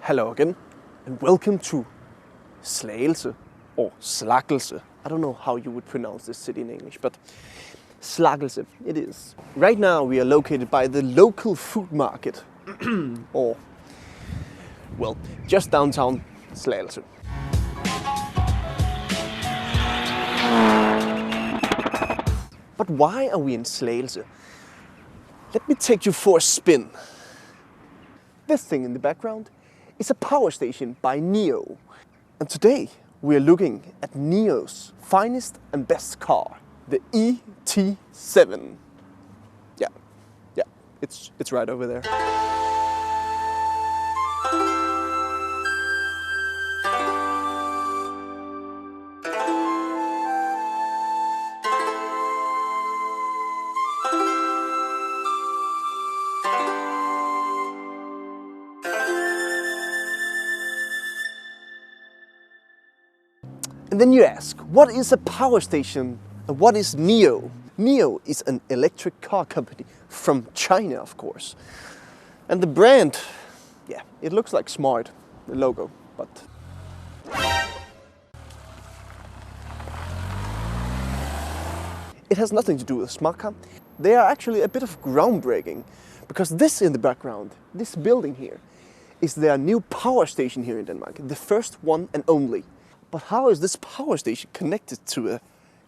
Hello again, and welcome to Slagelse, or Slagelse. I don't know how you would pronounce this city in English, but Slagelse it is. Right now we are located by the local food market, or, well, just downtown Slagelse. But why are we in Slagelse? Let me take you for a spin. This thing in the background is a power station by NIO. And today we are looking at NIO's finest and best car, the ET7. Yeah, it's right over there. And then you ask, what is a power station and what is NIO? NIO is an electric car company from China, of course. And the brand, yeah, it looks like smart, the logo, but it has nothing to do with smart car. They are actually a bit of groundbreaking, because this in the background, this building here, is their new power station here in Denmark, the first one and only. But how is this power station connected to a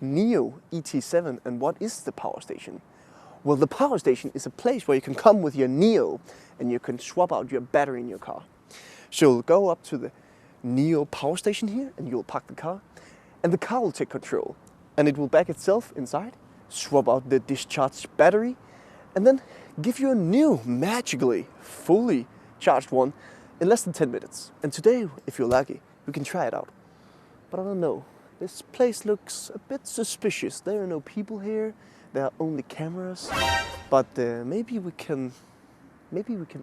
NIO ET7, and what is the power station? Well, the power station is a place where you can come with your NIO and you can swap out your battery in your car. So you'll go up to the NIO power station here and you'll park the car, and the car will take control and it will back itself inside, swap out the discharged battery, and then give you a new, magically fully charged one in less than 10 minutes. And today, if you're lucky, we can try it out. But I don't know, this place looks a bit suspicious. There are no people here, there are only cameras. But maybe we can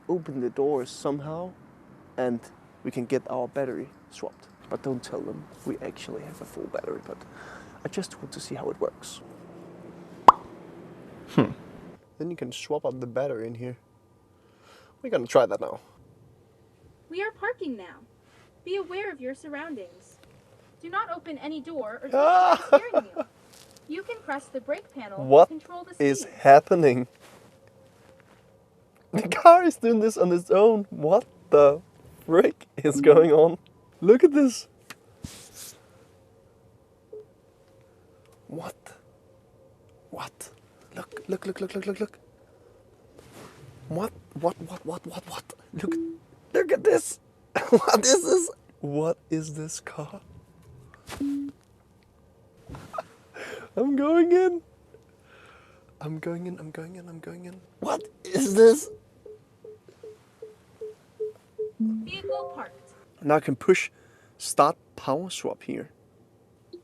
open the doors somehow and we can get our battery swapped. But don't tell them we actually have a full battery, but I just want to see how it works. Then you can swap out the battery in here. We're gonna try that now. We are parking now. Be aware of your surroundings. Do not open any door or touch the steering wheel. You can press the brake panel What to control the speed. is happening? The car is doing this on its own. What the frick is going on? Look at this. What? What? Look. What? Look at this. What is this? What is this car? I'm going in. What is this? Vehicle parked. Now I can push start power swap here.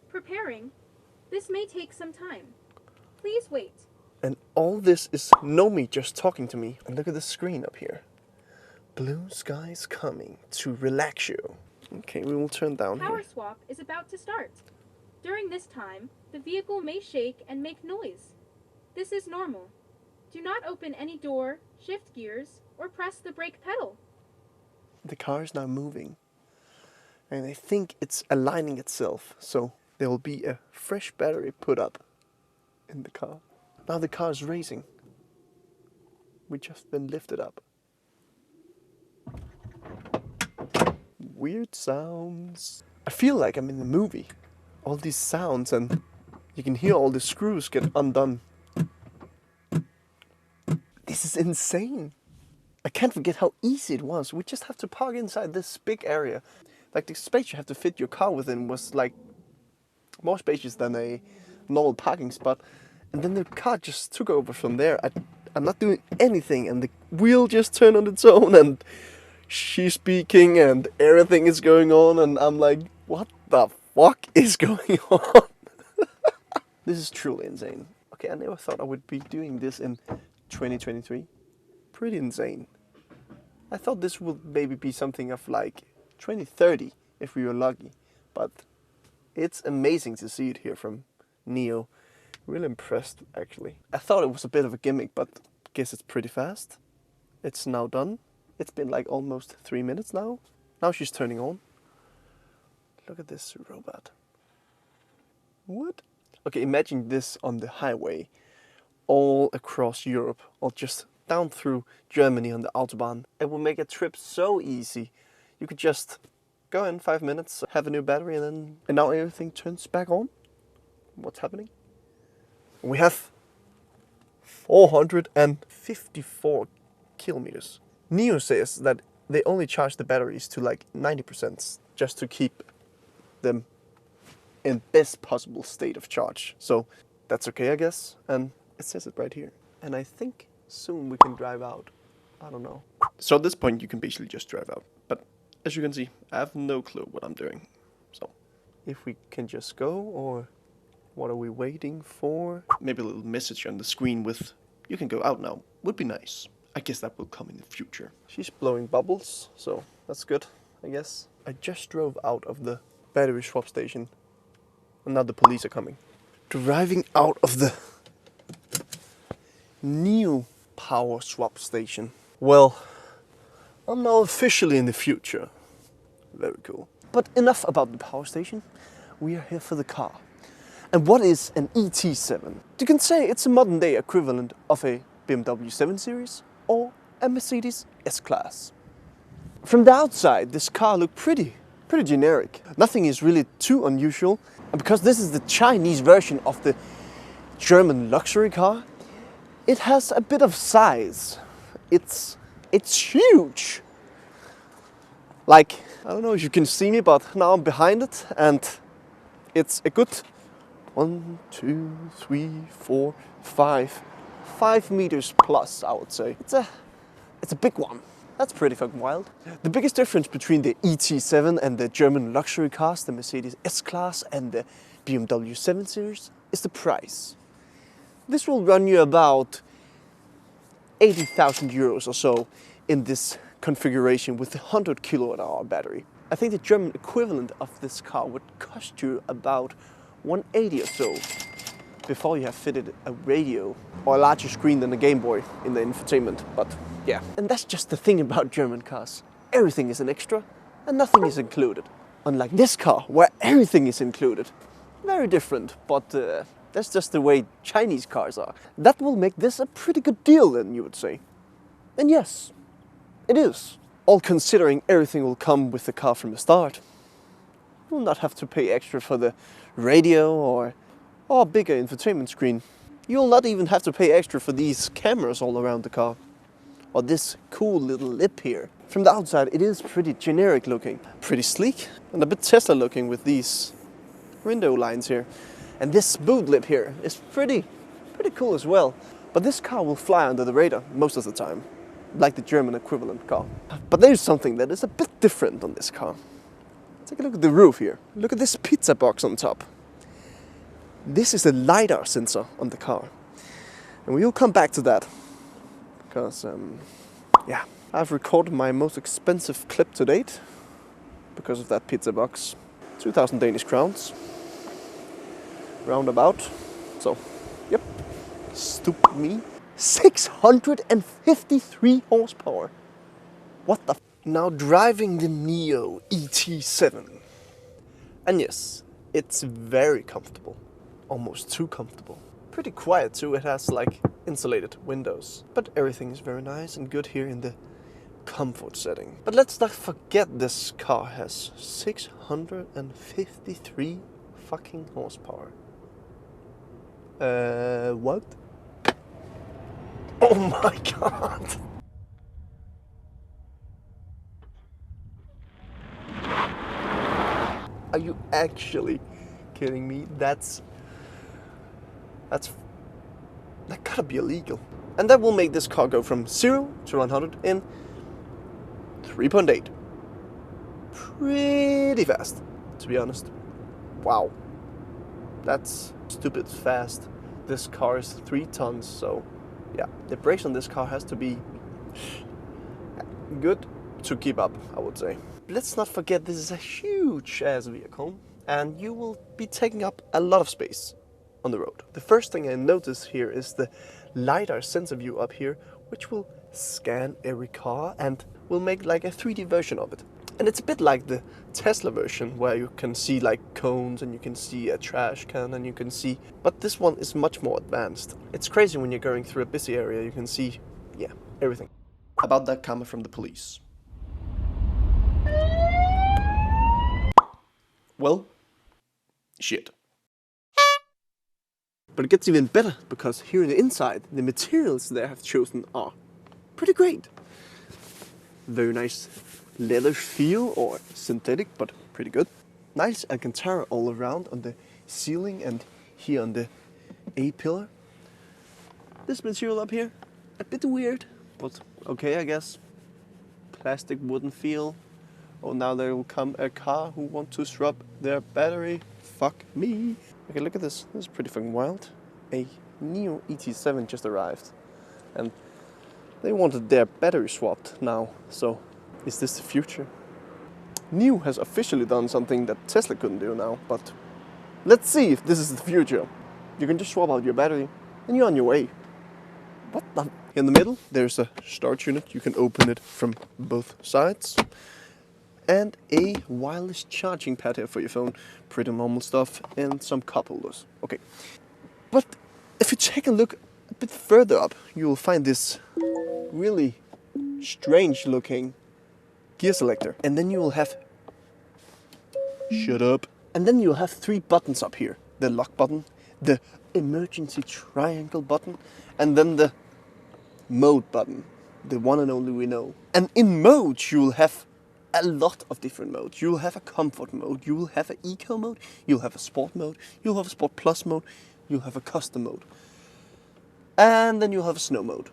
Preparing. This may take some time. Please wait. And all this is Nomi just talking to me. And look at the screen up here. Blue skies coming to relax you. Okay, we will turn down here. Powerswap is about to start. During this time, the vehicle may shake and make noise. This is normal. Do not open any door, shift gears, or press the brake pedal. The car is now moving. And I think it's aligning itself. So there will be a fresh battery put up in the car. Now the car is racing. We just been lifted up. Weird sounds. I feel like I'm in the movie. All these sounds, and you can hear all the screws get undone. This is insane. I can't forget how easy it was. We just have to park inside this big area. Like the space you have to fit your car within was like more spacious than a normal parking spot. And then the car just took over from there. I'm not doing anything, and the wheel just turned on its own, and she's speaking and everything is going on, and I'm like, what the fuck is going on? This is truly insane. Okay, I never thought I would be doing this in 2023. Pretty insane. I thought this would maybe be something of like 2030 if we were lucky, but it's amazing to see it here from NIO. Really impressed, actually. I thought it was a bit of a gimmick, but I guess it's pretty fast. It's now done. It's been like almost 3 minutes now. Now she's turning on. Look at this robot. What? Okay, imagine this on the highway, all across Europe, or just down through Germany on the Autobahn. It will make a trip so easy. You could just go in 5 minutes, have a new battery, and now everything turns back on. What's happening? We have 454 kilometers. NIO says that they only charge the batteries to like 90% just to keep them in best possible state of charge. So that's okay, I guess. And it says it right here. And I think soon we can drive out. I don't know. So at this point you can basically just drive out. But as you can see, I have no clue what I'm doing. So if we can just go, or what are we waiting for? Maybe a little message on the screen with "you can go out now" would be nice. I guess that will come in the future. She's blowing bubbles, so that's good, I guess. I just drove out of the battery swap station, and now the police are coming. Driving out of the NIO Powerswap station. Well, I'm now officially in the future. Very cool. But enough about the power station. We are here for the car. And what is an ET7? You can say it's a modern day equivalent of a BMW 7 Series or a Mercedes S-Class. From the outside, this car looked pretty generic. Nothing is really too unusual. And because this is the Chinese version of the German luxury car, it has a bit of size. It's huge. Like, I don't know if you can see me, but now I'm behind it, and it's a good 1, 2, 3, 4, 5 meters plus, I would say. It's a big one. That's pretty fucking wild. The biggest difference between the ET7 and the German luxury cars, the Mercedes S-Class and the BMW 7 Series, is the price. This will run you about 80,000 euros or so in this configuration with the 100 kilowatt-hour battery. I think the German equivalent of this car would cost you about 180 or so before you have fitted a radio or a larger screen than a Game Boy in the infotainment, but yeah. And that's just the thing about German cars. Everything is an extra and nothing is included. Unlike this car, where everything is included. Very different, but that's just the way Chinese cars are. That will make this a pretty good deal then, you would say. And yes, it is. All considering everything will come with the car from the start. You will not have to pay extra for the radio or bigger infotainment screen. You'll not even have to pay extra for these cameras all around the car. Or this cool little lip here. From the outside it is pretty generic looking. Pretty sleek and a bit Tesla looking with these window lines here. And this boot lip here is pretty cool as well. But this car will fly under the radar most of the time, like the German equivalent car. But there's something that is a bit different on this car. Take a look at the roof here. Look at this pizza box on top. This is a LiDAR sensor on the car. And we will come back to that. Because, yeah, I've recorded my most expensive clip to date because of that pizza box. 2,000 Danish crowns. Roundabout. So, yep. Stupid me. 653 horsepower. What the f? Now driving the NIO ET7. And yes, it's very comfortable. Almost too comfortable. Pretty quiet too, it has like insulated windows. But everything is very nice and good here in the comfort setting. But let's not forget this car has 653 fucking horsepower. What? Oh my god! Are you actually kidding me? That gotta be illegal. And that will make this car go from 0 to 100 in 3.8. Pretty fast, to be honest. Wow. That's stupid fast. This car is 3 tons, so yeah, the brakes on this car has to be good to keep up, I would say. Let's not forget this is a huge ass vehicle and you will be taking up a lot of space on the road. The first thing I notice here is the LiDAR sensor view up here, which will scan every car and will make like a 3D version of it. And it's a bit like the Tesla version where you can see like cones and you can see a trash can and you can see, but this one is much more advanced. It's crazy when you're going through a busy area, you can see, yeah, everything. About that comment from the police. Well, shit. But it gets even better because here in the inside, the materials they have chosen are pretty great. Very nice leather feel or synthetic, but pretty good. Nice Alcantara all around on the ceiling and here on the A-pillar. This material up here, a bit weird, but okay, I guess. Plastic wooden feel. Oh, now there will come a car who wants to swap their battery. Fuck me. Okay, look at this. This is pretty fucking wild. A NIO ET7 just arrived. And they wanted their battery swapped now. So, is this the future? NIO has officially done something that Tesla couldn't do now, but let's see if this is the future. You can just swap out your battery and you're on your way. What the? In the middle, there's a storage unit. You can open it from both sides. And a wireless charging pad here for your phone. Pretty normal stuff. And some cup holders. Okay. But if you take a look a bit further up, you will find this really strange looking gear selector. And then you will have... Shut up. And then you'll have 3 buttons up here. The lock button, the emergency triangle button, and then the mode button. The one and only we know. And in modes you'll have a lot of different modes. You'll have a comfort mode, you will have an eco mode, you'll have a sport mode, you'll have a sport plus mode, you'll have a custom mode. And then you'll have a snow mode.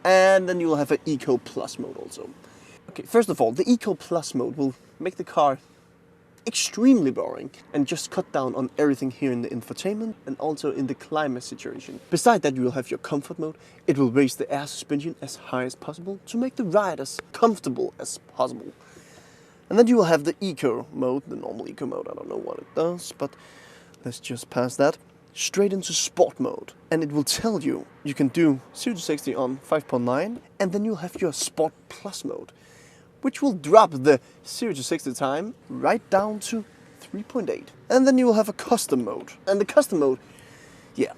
And then you'll have an eco plus mode also. Okay, first of all, the eco plus mode will make the car extremely boring and just cut down on everything here in the infotainment and also in the climate situation. Besides that, you will have your comfort mode. It will raise the air suspension as high as possible to make the ride as comfortable as possible. And then you will have the eco mode, the normal eco mode. I don't know what it does, but let's just pass that. Straight into sport mode. And it will tell you you can do 0 to 60 on 5.9 and then you'll have your sport plus mode, which will drop the 0 to 60 time right down to 3.8. And then you will have a custom mode. And the custom mode, yeah,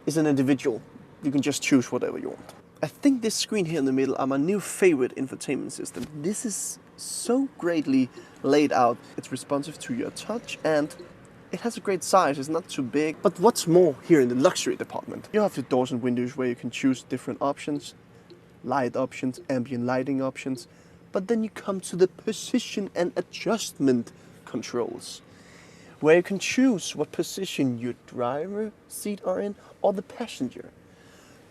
is an individual. You can just choose whatever you want. I think this screen here in the middle are my new favorite infotainment system. This is so greatly laid out. It's responsive to your touch and it has a great size. It's not too big. But what's more here in the luxury department? You have your doors and windows where you can choose different options. Light options, ambient lighting options. But then you come to the position and adjustment controls, where you can choose what position your driver seat are in or the passenger.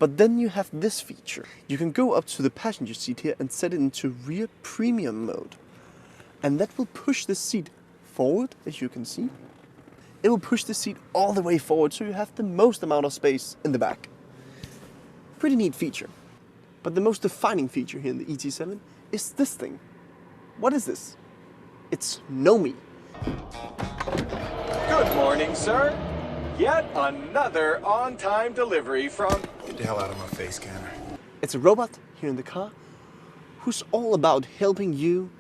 But then you have this feature. You can go up to the passenger seat here and set it into rear premium mode. And that will push the seat forward, as you can see. It will push the seat all the way forward so you have the most amount of space in the back. Pretty neat feature. But the most defining feature here in the ET7 is this thing. What is this? It's NIO. Good morning, sir. Yet another on-time delivery from... Get the hell out of my face, Scanner. It's a robot here in the car who's all about helping you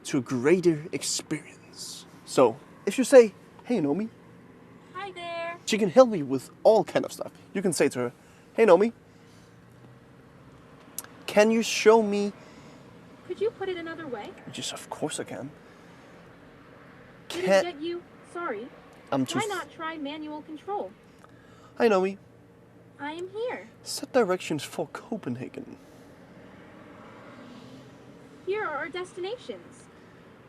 to a greater experience. So, if you say, hey NIO, Hi there. she can help you with all kind of stuff. You can say to her, hey NIO, can you show me... Could you put it another way? Yes, of course I can. Didn't get you. Sorry. I'm Why too... not try manual control? Hi NIO. I am here. Set directions for Copenhagen. Here are our destinations.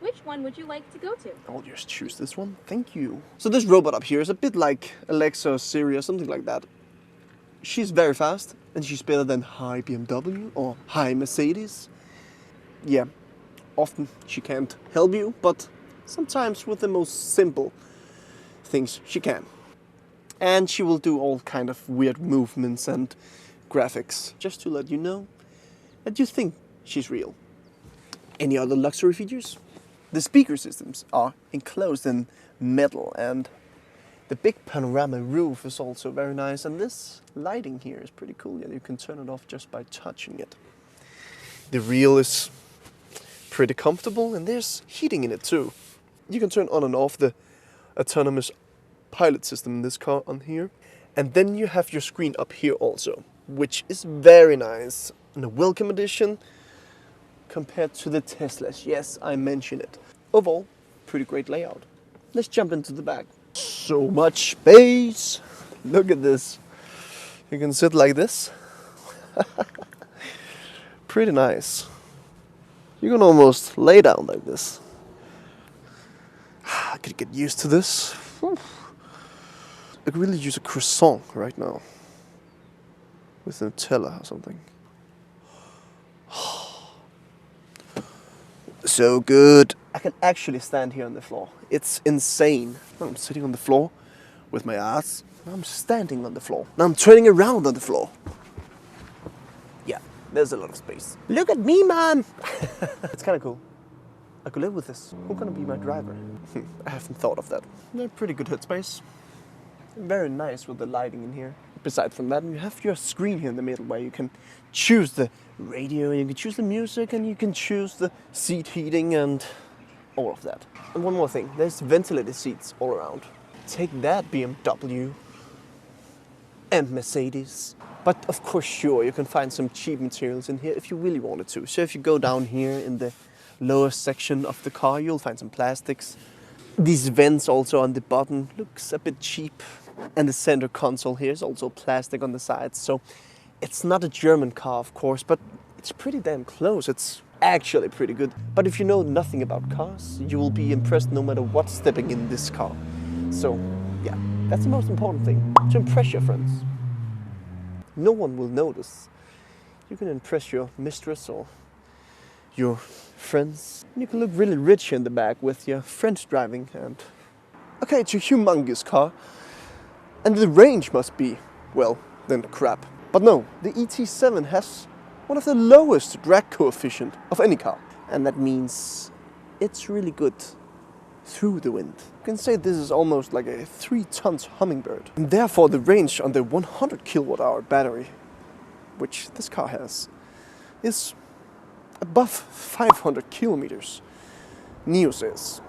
Which one would you like to go to? I'll just choose this one. Thank you. So this robot up here is a bit like Alexa or Siri or something like that. She's very fast and she's better than hi BMW or hi Mercedes. Yeah, often she can't help you, but sometimes with the most simple things she can. And she will do all kind of weird movements and graphics, just to let you know that you think she's real. Any other luxury features? The speaker systems are enclosed in metal and The big panorama roof is also very nice, and this lighting here is pretty cool. Yeah, you can turn it off just by touching it. The reel is pretty comfortable, and there's heating in it too. You can turn on and off the autonomous pilot system in this car on here. And then you have your screen up here also, which is very nice. And a welcome edition compared to the Teslas. Yes, I mentioned it. Overall, pretty great layout. Let's jump into the back. So much space. Look at this. You can sit like this. Pretty nice. You can almost lay down like this. I could get used to this. I could really use a croissant right now. With Nutella or something. So good. I can actually stand here on the floor. It's insane. Now I'm sitting on the floor with my ass. Now I'm standing on the floor. Now I'm turning around on the floor. Yeah, there's a lot of space. Look at me, man! It's kind of cool. I could live with this. Who's gonna be my driver? I haven't thought of that. Pretty good headspace. Very nice with the lighting in here. Besides from that, you have your screen here in the middle where you can choose the radio, and you can choose the music, and you can choose the seat heating and all of that. And one more thing, there's ventilated seats all around. Take that, BMW and Mercedes. But of course, sure, you can find some cheap materials in here if you really wanted to. So if you go down here in the lower section of the car, you'll find some plastics. These vents also on the bottom looks a bit cheap. And the center console here is also plastic on the sides. So it's not a German car, of course, but it's pretty damn close. It's actually pretty good. But if you know nothing about cars, you will be impressed no matter what stepping in this car. So yeah, that's the most important thing, to impress your friends. No one will notice. You can impress your mistress or your friends. You can look really rich in the back with your friends driving. And okay, it's a humongous car. And the range must be, well, then crap. But no, the ET7 has one of the lowest drag coefficient of any car. And that means it's really good through the wind. You can say this is almost like a 3-ton hummingbird. And therefore the range on the 100 kilowatt-hour battery, which this car has, is above 500 kilometers. NIO says.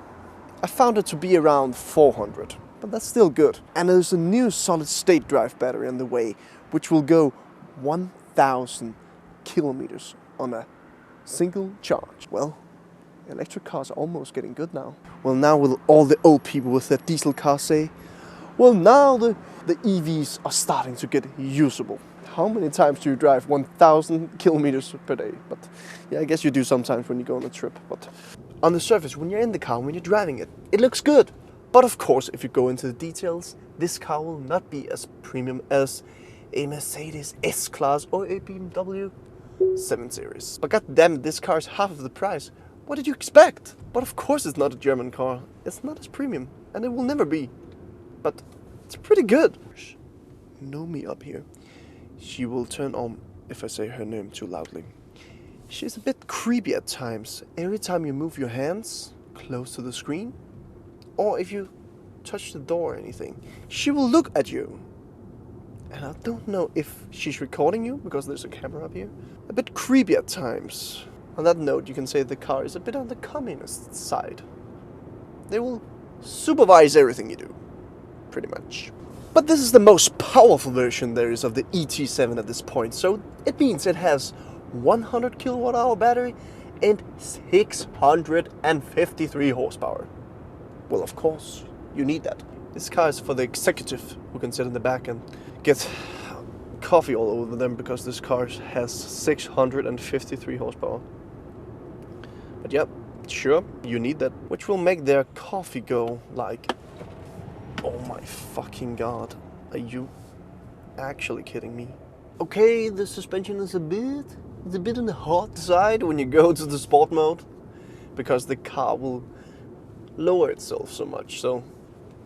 I found it to be around 400. But that's still good. And there's a new solid-state drive battery on the way, which will go 1,000 kilometers on a single charge. Well, electric cars are almost getting good now. Well, now will all the old people with their diesel cars say, well, now the EVs are starting to get usable. How many times do you drive 1,000 kilometers per day? But yeah, I guess you do sometimes when you go on a trip. But on the surface, when you're in the car, when you're driving it, it looks good. But of course, if you go into the details, this car will not be as premium as a Mercedes S-Class or a BMW 7 Series. But goddammit, this car is half of the price. What did you expect? But of course it's not a German car. It's not as premium, and it will never be. But it's pretty good. Know me up here. She will turn on if I say her name too loudly. She's a bit creepy at times. Every time you move your hands close to the screen, or if you touch the door or anything, she will look at you. And I don't know if she's recording you, because there's a camera up here. A bit creepy at times. On that note, you can say the car is a bit on the communist side. They will supervise everything you do, pretty much. But this is the most powerful version there is of the ET7 at this point, so it means it has 100 kilowatt-hour battery and 653 horsepower. Well, of course, you need that. This car is for the executive who can sit in the back and get coffee all over them, because this car has 653 horsepower. But yeah, sure, you need that, which will make their coffee go like, oh my fucking god, are you actually kidding me? Okay, the suspension is a bit on the hot side when you go to the sport mode, because the car will lower itself so much. So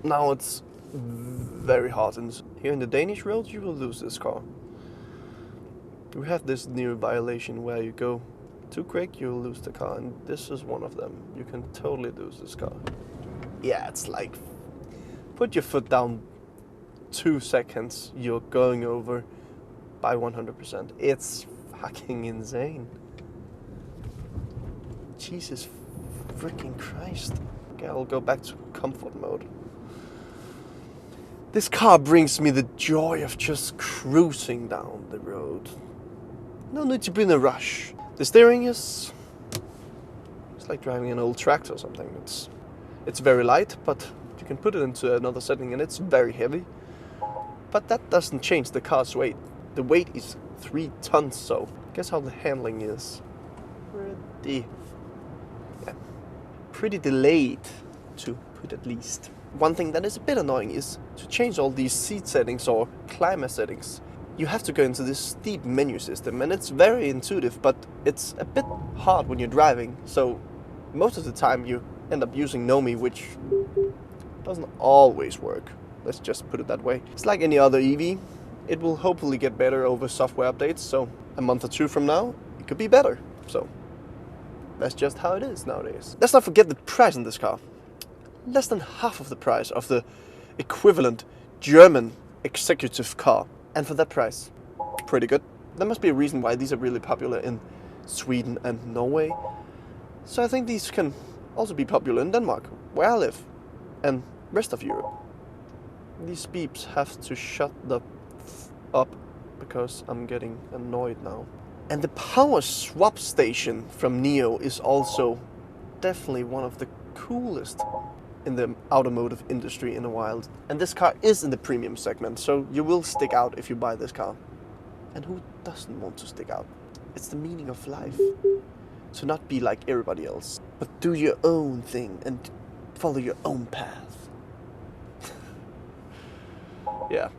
now it's very hot, and here in the Danish roads you will lose this car. We have this new violation where you go too quick, you'll lose the car, and this is one of them. You can totally lose this car. Yeah, it's like Put your foot down 2 seconds, you're going over by 100%. It's fucking insane. Jesus freaking Christ. Okay, I'll go back to comfort mode. This car brings me the joy of just cruising down the road. No need to be in a rush. The steering is... it's like driving an old tractor or something. It's very light, but you can put it into another setting and it's very heavy. But that doesn't change the car's weight. The weight is 3 tons, so guess how the handling is. Pretty delayed, to put at least. One thing that is a bit annoying is to change all these seat settings or climate settings. You have to go into this steep menu system, and it's very intuitive, but it's a bit hard when you're driving. So most of the time you end up using NOMI, which doesn't always work. Let's just put it that way. It's like any other EV. It will hopefully get better over software updates, so a month or 2 from now, it could be better. So that's just how it is nowadays. Let's not forget the price on this car. Less than half of the price of the equivalent German executive car. And for that price, pretty good. There must be a reason why these are really popular in Sweden and Norway. So I think these can also be popular in Denmark, where I live, and rest of Europe. These beeps have to shut the f up because I'm getting annoyed now. And the Powerswap station from NIO is also definitely one of the coolest in the automotive industry in a while. And this car is in the premium segment, so you will stick out if you buy this car. And who doesn't want to stick out? It's the meaning of life. To not be like everybody else, but do your own thing and follow your own path. Yeah.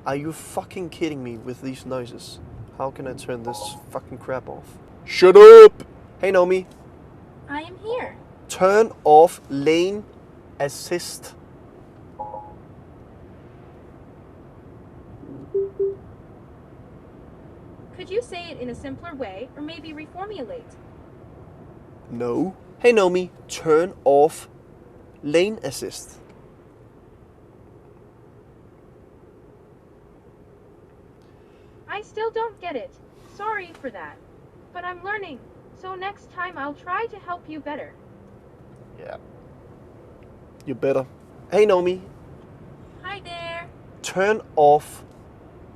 Are you fucking kidding me with these noises? How can I turn this fucking crap off? Shut up! Hey Nomi. I am here. Turn off lane assist. Could you say it in a simpler way, or maybe reformulate? No. Hey Nomi, turn off lane assist. I still don't get it. Sorry for that. But I'm learning, so next time I'll try to help you better. Yeah. You better. Hey Nomi, Hi there. turn off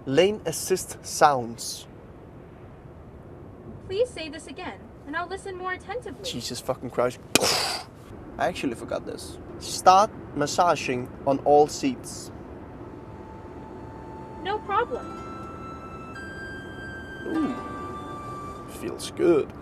lane assist sounds. Please say this again, and I'll listen more attentively. Jesus fucking Christ. I actually forgot this. Start massaging on all seats. No problem. Ooh. Feels good.